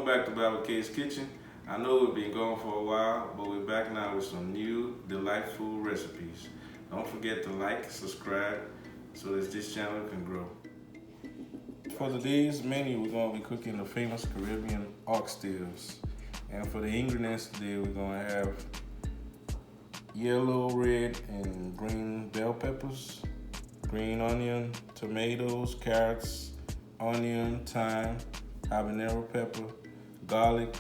back to BABAKAY'S Kitchen. I know we've been gone for a while, but we're back now with some new, delightful recipes. Don't forget to like, subscribe, so that this channel can grow. For today's menu, we're going to be cooking the famous Caribbean oxtails. And for the ingredients today, we're going to have yellow, red, and green bell peppers, green onion, tomatoes, carrots, onion, thyme, habanero pepper, garlic,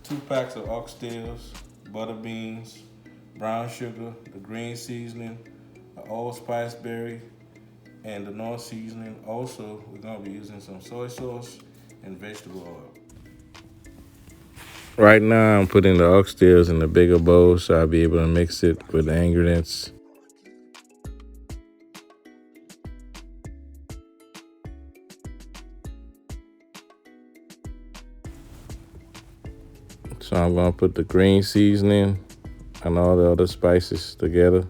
2 packs of oxtails, butter beans, brown sugar, the green seasoning, the allspice berry, and the Knorr seasoning. Also, we're going to be using some soy sauce and vegetable oil. Right now, I'm putting the oxtails in a bigger bowl so I'll be able to mix it with the ingredients. So I'm going to put the green seasoning and all the other spices together.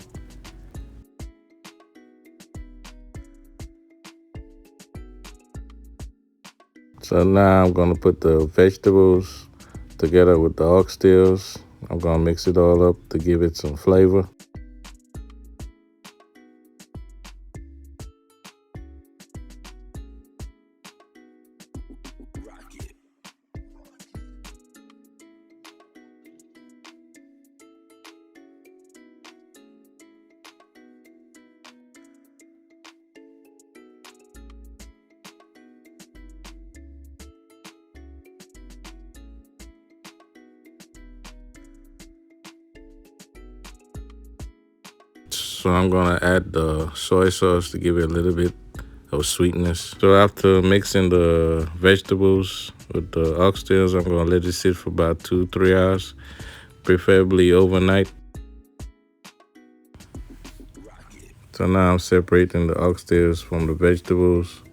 So now I'm going to put the vegetables together with the oxtails. I'm going to mix it all up to give it some flavor. So I'm gonna add the soy sauce to give it a little bit of sweetness. So after mixing the vegetables with the oxtails, I'm gonna let it sit for about 2-3 hours, preferably overnight. So now I'm separating the oxtails from the vegetables.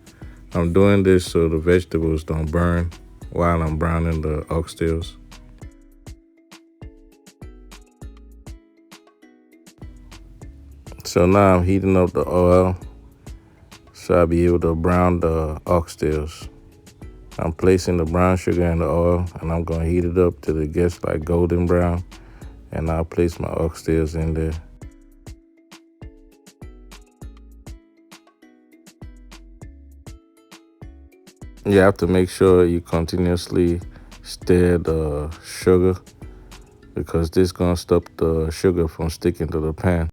I'm doing this so the vegetables don't burn while I'm browning the oxtails. So now I'm heating up the oil so I'll be able to brown the oxtails. I'm placing the brown sugar in the oil and I'm going to heat it up till it gets like golden brown, and I'll place my oxtails in there. You have to make sure you continuously stir the sugar because this is going to stop the sugar from sticking to the pan.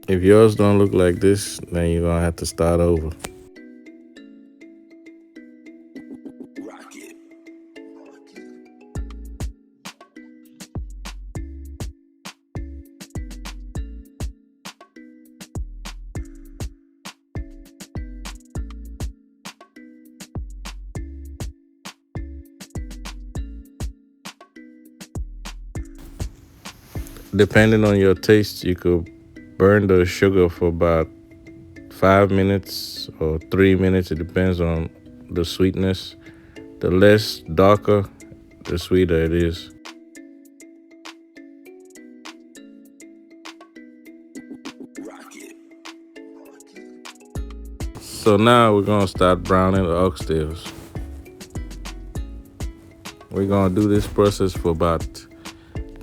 If yours don't look like this, then you're gonna have to start over. Depending on your taste, you could burn the sugar for about 5 minutes or 3 minutes. It depends on the sweetness. The less darker, the sweeter it is. So now we're gonna start browning the oxtails. We're gonna do this process for about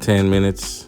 10 minutes.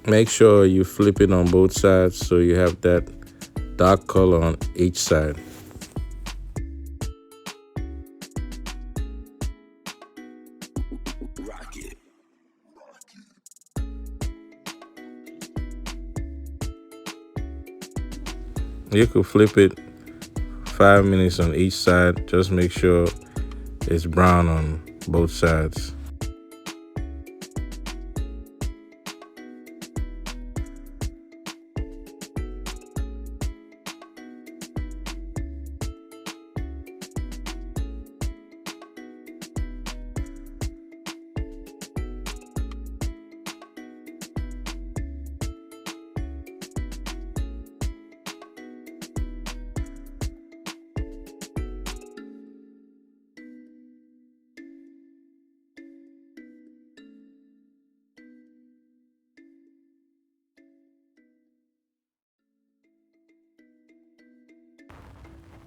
Make sure you flip it on both sides so you have that dark color on each side. You could flip it 5 minutes on each side. Just make sure it's brown on both sides.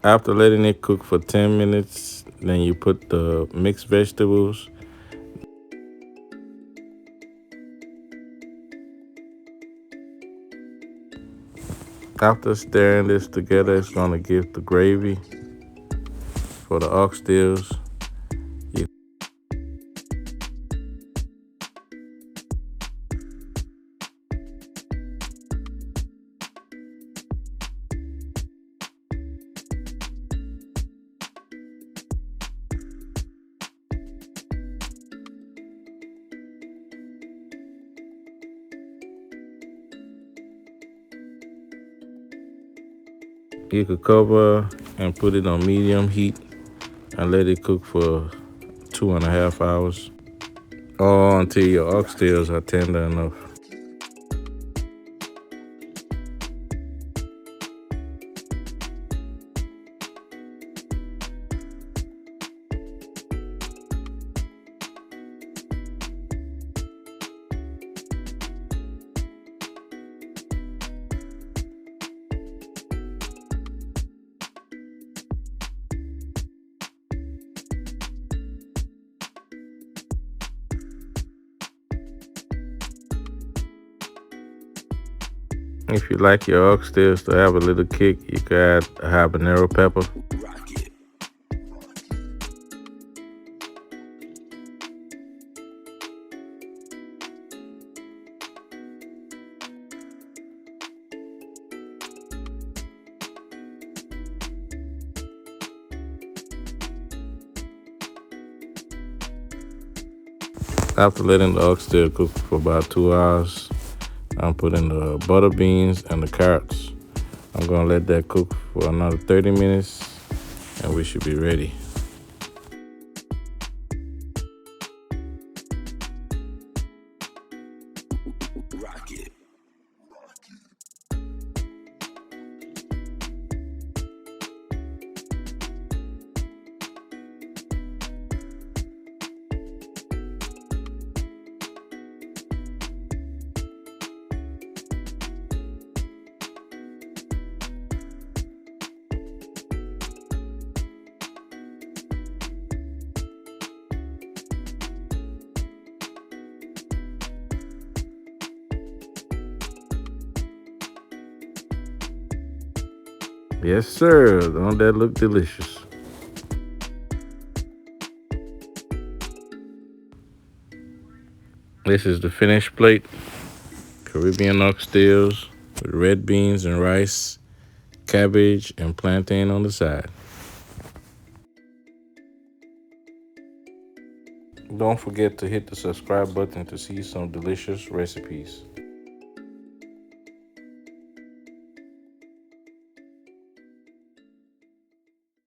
After letting it cook for 10 minutes, then you put the mixed vegetables. After stirring this together, it's gonna give the gravy for the oxtails. You, you could cover and put it on medium heat and let it cook for 2.5 hours, or until your oxtails are tender enough. If you like your oxtails to have a little kick, you could add a habanero pepper. After letting the oxtail cook for about 2 hours, I'm putting the butter beans and the carrots. I'm gonna let that cook for another 30 minutes and we should be ready. Yes, sir. Don't that look delicious? This is the finished plate. Caribbean oxtails with red beans and rice, cabbage, and plantain on the side. Don't forget to hit the subscribe button to see some delicious recipes.